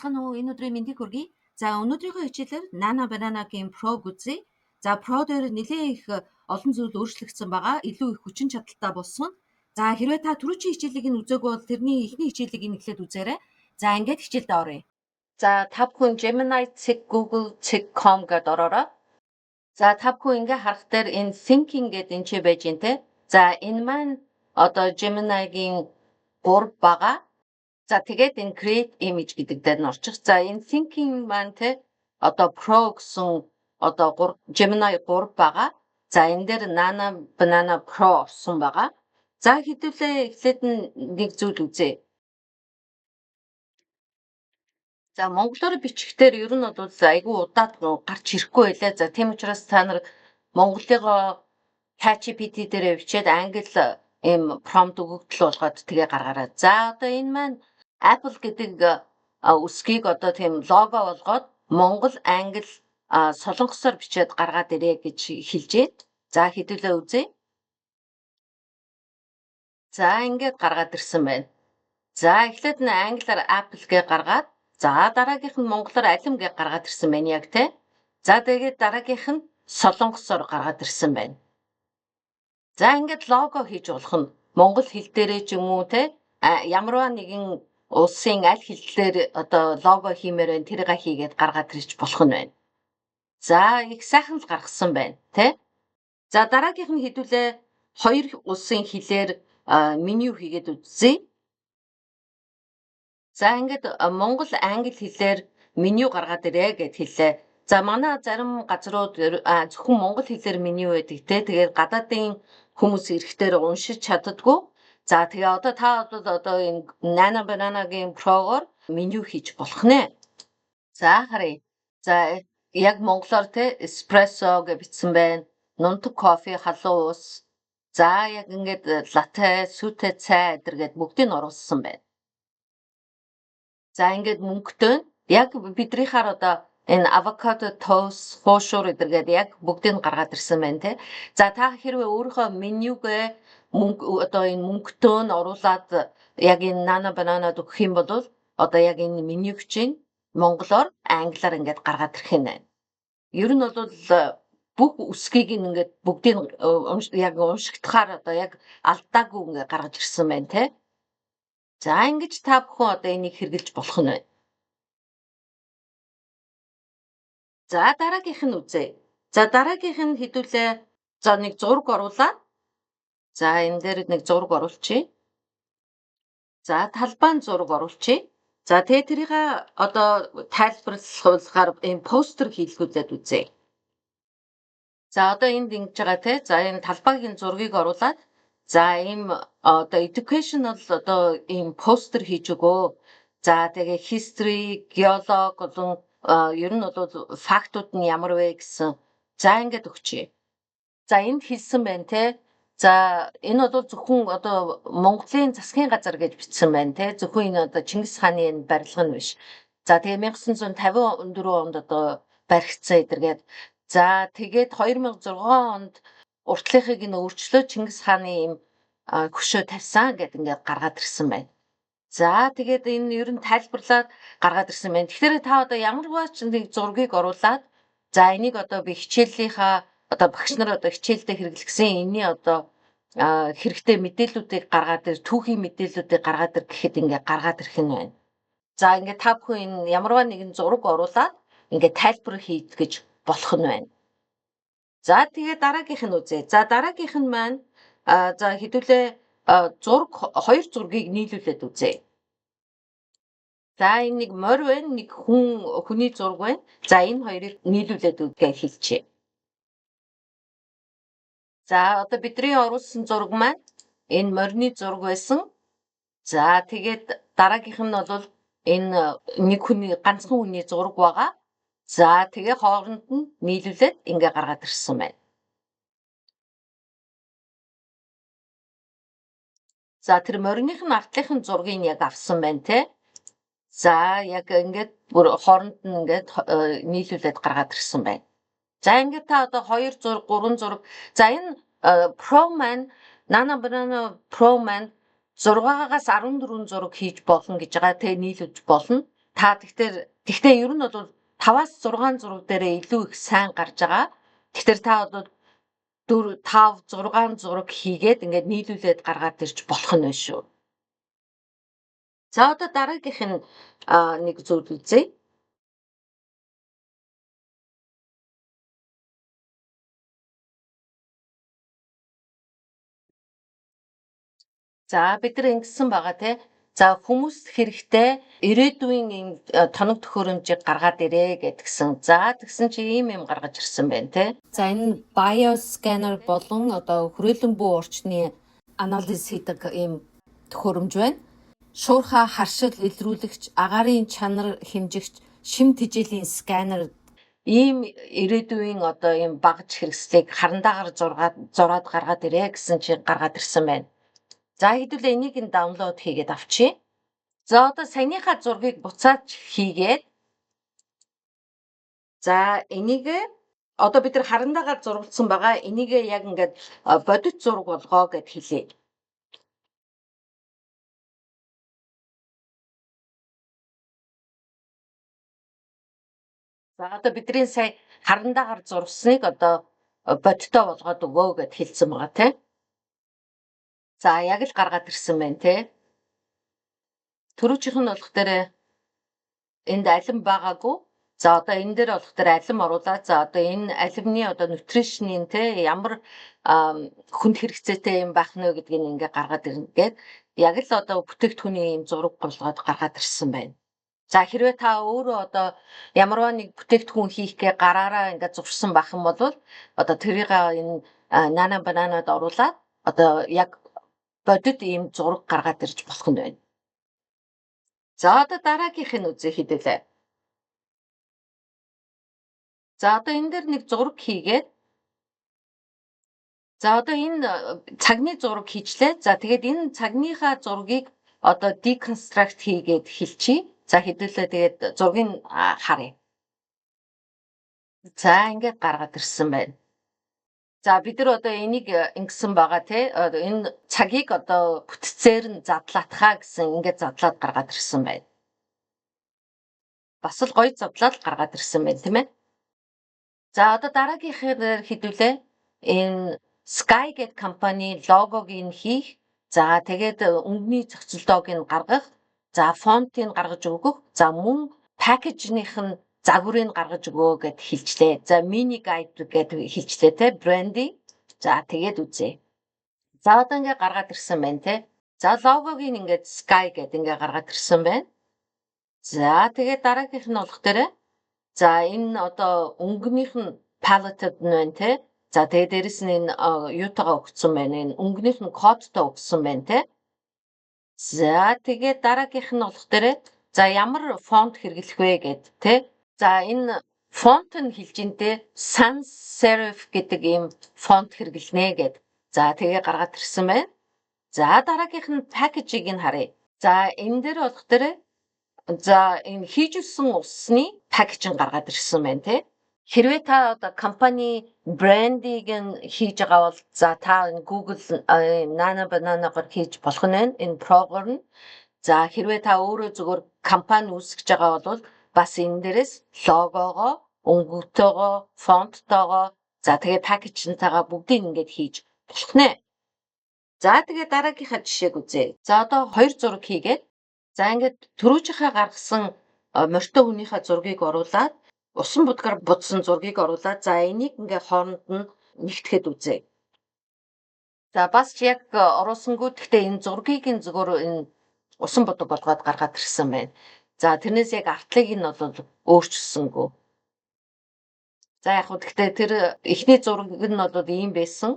Байцгаана уу, энэ өдрийн мэндийг хүргэе. За өнөөдрийнхөө хичээлээр Nana Banana-гийн Pro үзье. За Pro дээр нэлээд их олон зүйл өөрчлөгдсөн байгаа. Илүү их хүчин чадалтай болсон. За хэрвээ та түрүүчийн хичээлийг нь үзээгүй бол тэрний эхний хичээлийг нь эхлээд үзээрэй. За ингээд хичээлдээ оръё. За та бүхэн Gemini.google.com гэдээ ороорой. За та бүхэн ингээ харах дээр энэ thinking гэдэг энэ ч байж гэн те. За энэ маань одоо Gemini-гийн 3 байгаа. За тэгээд энэ create image гэдэг дээр нь орчих. За энэ thinking маань те одоо Pro гэсэн одоо Gemini 3 байгаа. За энэ дээр Nana Banana Pro орсон байгаа. За хэдүүлээ эхлээд нэг зүйл үзье. За монголоор бичихээр ер нь бол айгүй удаад гарч ирэхгүй байлаа. За тийм учраас та нар монголыгоо ChatGPT дээр бичээд англи ийм prompt өгөгдөл болгоод тэгээ гаргаарай. За одоо энэ маань Apple гэдэг үсгийг одоо тийм лого болгоод монгол, англи, солонгосоор бичээд гаргаад ирээ гэж хэлжээд. За хэдүүлээ үзье. За ингээд гаргаад ирсэн байна. За эхлээд нь англиар Apple гээ гаргаад, за дараагийнх нь монголоор алим гээ гаргаад ирсэн байна яг те. За тэгээд дараагийнх нь солонгосоор гаргаад ирсэн байна. За ингээд лого хийж болох нь монгол хэл дээрээ ч юм уу те ямарваа нэгэн улсын аль хэллээр одоо лого хиймээр байна тэрийг хийгээд гаргаад ирж болох нь байна. За их сайхан л гаргасан байна те. За дараагийнх нь хэдүүлээ хоёр улсын хэлээр меню хийгээд үзье. За ингээд монгол англи хэлээр меню гаргаад ирээ гэд хэллээ. За манай зарим газрууд зөвхөн монгол хэлээр меню байдаг те. Тэгээд гадаадын хүмүүс ирэхдээ уншиж чаддаггүй. За тэгээ одоо та бол одоо энэ Nana Banana-гийн Pro-гоор меню хийж болох нэ. За харъя. За яг монголоор те espresso гэж бичсэн байна. Нунтаг кофе, халуун ус. За яг ингээд латте, сүтэ цай гэдэргээд бүгдийг нь оруулсан байна. За ингээд мөнгөтэй яг бидрийнхаар одоо энэ avocado toast, хуушуур гэдэргээд яг бүгдийг нь гаргаад ирсэн байна те. За та хэрвээ өөрийнхөө менюгээ мөнгө одоо энэ мөнгөтэй нь оруулаад яг энэ Nana Banana-д өгөх юм бол одоо яг энэ менюг чинь монголоор, англиар ингээд гаргаад ирэх юм байна. Ер нь бол бүх үсгийг ингээд бүгдийг яг уншигдахаар одоо яг алдаагүй ингээд гаргаж ирсэн байна те. За ингэж та бүхэн одоо энийг хэрэгжилж болох нь байна. За дараагийнх нь үзье. За дараагийнх нь хэдүүлээ за нэг зураг оруулаад. За энэ дээр нэг зураг оруулчихъя. За талбайн зураг оруулчихъя. За тэгээ тэрийг одоо тайлбарлахаар энэ постэр хийлгүүлээд үзье. За одоо энд ингэж байгаа те. За энэ талбайгийн зургийг оруулаад за ийм одоо educational одоо ийм постэр хийж өгөө. За тэгээ history, geolog болон ер нь бол фактууд нь ямар вэ гэсэн. За ингээд өгчээ. За энд хэлсэн байна те. За энэ бол зөвхөн одоо Монголын засгийн газар гэж бичсэн байна те. Зөвхөн энэ одоо Чингис хааны энэ барилга нь биш. За тэгээ 1954 онд одоо баригдсан эдэргээд. За тэгээд 2006 онд уртлынхыг нь өөрчлөө Чингис хааны юм хөшөө тавьсан гэд ингээд гаргаад ирсэн байна. За тэгээд энэ ер нь тайлбарлаад гаргаад ирсэн байна. Тэгэхээр та одоо ямарваа ч нэг зургийг оруулаад за энийг одоо би хичээлийнхаа одоо багш нар одоо хичээлдээ хэрэглэсэн энэний одоо хэрэгтэй мэдээллүүдийг гаргаад ир түүхийн мэдээллүүдийг гаргаад ир гэхэд ингээд гаргаад ирэх нь байна. За ингээд та бүхэн энэ ямарваа нэгэн зураг оруулаад ингээд тайлбар хийгэж болох нь байна. За тэгээ дараагийнх нь үзье. За дараагийнх нь маань за хэдүүлээ зураг хоёр зургийг нийлүүлээд үзье. За энэ нэг морь байна, нэг хүний зураг байна. За энэ хоёрыг нийлүүлээд үзгээ хэлчихье. За одоо бидний оруулсан зураг маань энэ морины зураг байсан. За тэгээд дараагийнх нь бол энэ нэг хүний ганцхан хүний зураг байгаа. За тэгээ хооронд нь нийлүүлээд ингээ гаргаад ирсэн байна. За тэр мориных нь артлынхын зургийг яг авсан байна те. За яг ингээд бүр хооронд нь ингээд нийлүүлээд гаргаад ирсэн байна. За ингээд та одоо 2 зураг, 3 зураг. За энэ Pro маань Nana Banana Pro маань 6-аас 14 зураг хийж болно гэж байгаа те нийлүүлж болно. Та тэгтээ ер нь бол 5-аас 6 зураг дээрээ илүү их сайн гарч байгаа. Тэгэхээр та одоо 4, 5, 6 зураг хийгээд ингээд нийлүүлээд гаргаад ирж болох нь байна шүү. За одоо дараагийнх нь нэг зүйл үзье. За бид нар ингэсэн байгаа те. За хүмүүст хэрэгтэй ирээдүйн ийм тоног төхөөрөмжийг гаргаад ирээ гэдгсэн. За тэгсэн чи ийм юм гаргаж ирсэн байна те. За энэ bioscanner болон одоо хүрээлэн бүү орчны анализ хийдэг ийм төхөөрөмж байна. Шуурхай харшил илрүүлэгч, агаарын чанар хэмжигч, шим тэжээлийн сканер ийм ирээдүйн одоо ийм багж хэрэгслийг харандаагаар зураад гаргаад ирээ гэсэн чи гаргаад ирсэн байна. За хэдүүлээ энийг нь даунлоод хийгээд авчий. За одоо саяныхаа зургийг буцааж хийгээд за энийг одоо бид нар харандаагаар зургалсан байгаа. Энийг яг ингээд бодит зураг болгоо гэд хэлье. За одоо бидний сая харандаагаар зурсныг одоо бодиттой болгоод өгөө гэд хэлсэн байгаа тийм. За яг л гаргаад ирсэн байна те. Төрүүчийнх нь болох дээр энд алим байгаагүй. За одоо энэ дээр болох дээр алим оруулаад за одоо энэ алимны одоо нутришнийн те ямар хүнд хэрэгцээтэй юм байх нь гэдгийг ингээ гаргаад ирнэ гээд яг л одоо бүтээгдэхүүний юм зураг болгоод гаргаад ирсэн байна. За хэрвээ та өөрөө одоо ямарваа нэг бүтээгдэхүүн хийхгээ гараараа ингээ зурсан байх юм бол одоо тэрийг энэ нана бананад оруулаад одоо яг бодит ийм зураг гаргаад ирж болох нь байна. За одоо дараагийнх нь үзье хэдүүлээ. За одоо энэ дээр нэг зураг хийгээд за одоо энэ цагны зураг хийчлээ. За тэгээд энэ цагныхаа зургийг одоо deconstruct хийгээд хэлчихье. За хэдүүлээ тэгээд зургийг харъя. За ингээд гаргаад ирсэн байна. За бид нар одоо энийг ингэсэн байгаа те энэ цагийг одоо бүтцээр нь задлаатхаа гэсэн ингээд задлаад гаргаад ирсэн байна. Бас л гоё задлаад гаргаад ирсэн байна тийм ээ. За одоо дараагийнхаар хэдүүлээ энэ Sky гэдэг компани логог нь хийх. За тэгээд өнгөний зохицолтойг нь гаргах. За фонтыг гаргаж өгөх. За мөн пакэжнийх нь загварыг гаргаж өгөө гэд хэлчлээ. За мини гайд гэд хэлчлээ те брендинг. За тэгээд үзье. За одоо ингээ гаргаад ирсэн байна те. За логог нь ингээд Sky гэд ингээ гаргаад ирсэн байна. За тэгээд дараагийнх нь болох дээр за энэ одоо өнгөнийх нь palette нь байна те. За тэгээд дээрэс нь энэ юутайгаа өгсөн байна. Энэ өнгөнийх нь кодтой өгсөн байна те. За тэгээд дараагийнх нь болох дээр за ямар фонт хэрэглэх вэ гэд те. За энэ фонт нь хэлж интэй sans serif гэдэг ийм фонт хэрэглэнэ гэд. За тэгээ гаргаад ирсэн байна. За дараагийнх нь пакэжийг нь харъя. За энэ дээр болох дээр за энэ хийжүүлсэн усны пакэжийг гаргаад ирсэн байна те. Хэрвээ та одоо компани брендийг нь хийж байгаа бол за та энэ Google Nana Banana-гоор хийж болох нь байна. Энэ прогоор нь. За хэрвээ та өөрөө зөвхөн компани үүсгэж байгаа бол бас энэ дээрээс логогоо, өнгөтэйгоо, фонттойгоо за тэгээ пакэжнтайгаа бүгдийг ингээд хийж болох нэ. За тэгээ дараагийнхаа жишээг үзье. За одоо 2 зураг хийгээд за ингээд төрүүжийнхаа гаргасан морьтой хүнийхээ зургийг оруулаад усан будгаар будсан зургийг оруулаад за энийг ингээ хооронд нь нэгтгэхэд үзье. За бас яг оруулсангүй гэхдээ энэ зургийг нь зөвхөн энэ усан будаг болгоод гаргаад ирсэн байна. За тэрнээс яг артлыг нь бол өөрчилсөнгүй. За яг хөө гэхдээ тэр эхний зураг нь бол ийм байсан.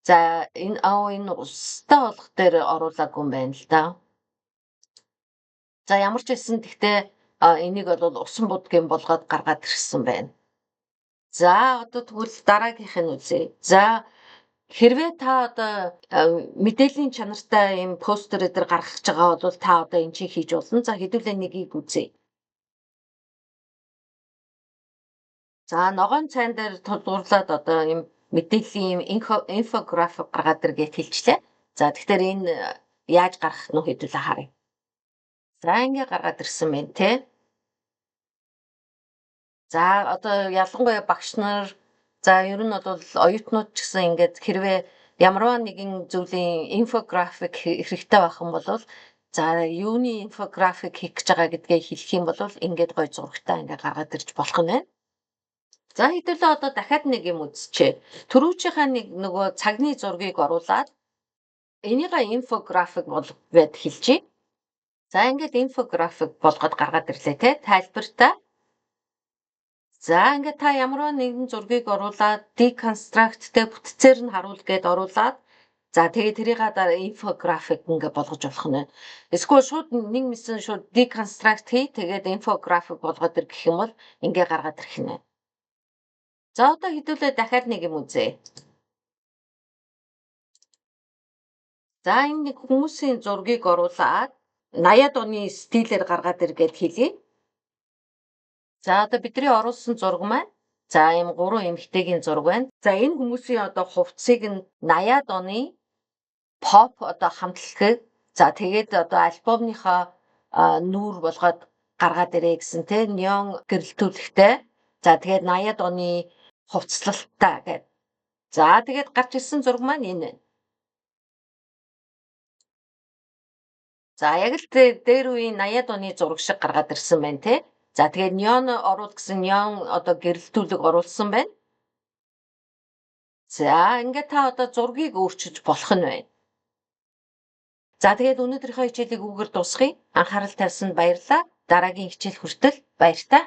За энэ устай болох дээр оруулаагүй юм байна л да. За ямар ч байсан гэхдээ энийг бол усан будгийн болгоод гаргаад ирсэн байна. За одоо тэгвэл дараагийнх нь үзье. За хэрвээ та одоо мэдээллийн чанартай юм постэр дээр гаргах гэж байгаа бол та одоо энэ чинь хийж болно. За хэдүүлээ нэгийг үзье. За ногоон цайн дээр тулгуурлаад одоо юм мэдээллийн инфографик гаргаад иргээд хэлчлээ. За тэгэхээр энэ яаж гарах нь хэдүүлээ харъя. За ингээ гаргаад ирсэн байна те. За одоо ялангуяа багш нар за ер нь бол оюутнууд ч гэсэн ингээд хэрвээ ямарваа нэгэн зүйлийн инфографик хэрэгтэй байх юм бол за юуны инфографик хийх гэж байгаа гэдгээ хэлэх юм бол ингээд гой зурагтай ингээ гаргаад ирж болох нь байна. За хэдүүлээ одоо дахиад нэг юм үзчихье. Түрүүчийнхаа нэг нөгөө цагны зургийг оруулаад энийгээ инфографик гэд хэлчихье. За ингээд инфографик болгоод гаргаад ирлээ те тайлбартай. За ингээд та ямарваа нэгэн зургийг оруулаад deconstruct-тэй бүтцээр нь харуул гэд оруулаад за тэгээ тэрийг дараа инфографик ингээ болгож болох нь. Эсвэл шууд нэг мэсэн шууд deconstruct хий тэгээд инфографик болгоод ир гэх юм бол ингээ гаргаад ирэх нь. За одоо хэдүүлээ дахиад нэг юм үзье. За энэ нэг хүмүүсийн зургийг оруулаад 80-ад оны стилээр гаргаад ир гэд хэлье. За одоо бидний оруулсан зураг маань за ийм 3 эмэгтэйгийн зураг байна. За энэ хүмүүсийн одоо хувцсыг нь 80-ад оны pop одоо хамтлагийг за тэгээд одоо альбомныхоо нүүр болгоод гаргаад ирээ гэсэн те неон гэрэлтүүлэгтэй. За тэгээд 80-ад оны хувцлалтай гэд. За тэгээд гарч ирсэн зураг маань энэ байна. За яг л дээр үеийн 80-ад оны зураг шиг гаргаад ирсэн байна те. За тэгээд неон оруул гэсэн неон одоо гэрэлтүүлэг оруулсан байна. За ингээд та одоо зургийг өөрчилж болох нь байна. За тэгээд өнөөдрийнхөө хичээлийг үгээр дуусгая. Анхаарал тавьсанд баярлалаа. Дараагийн хичээл хүртэл баяртай.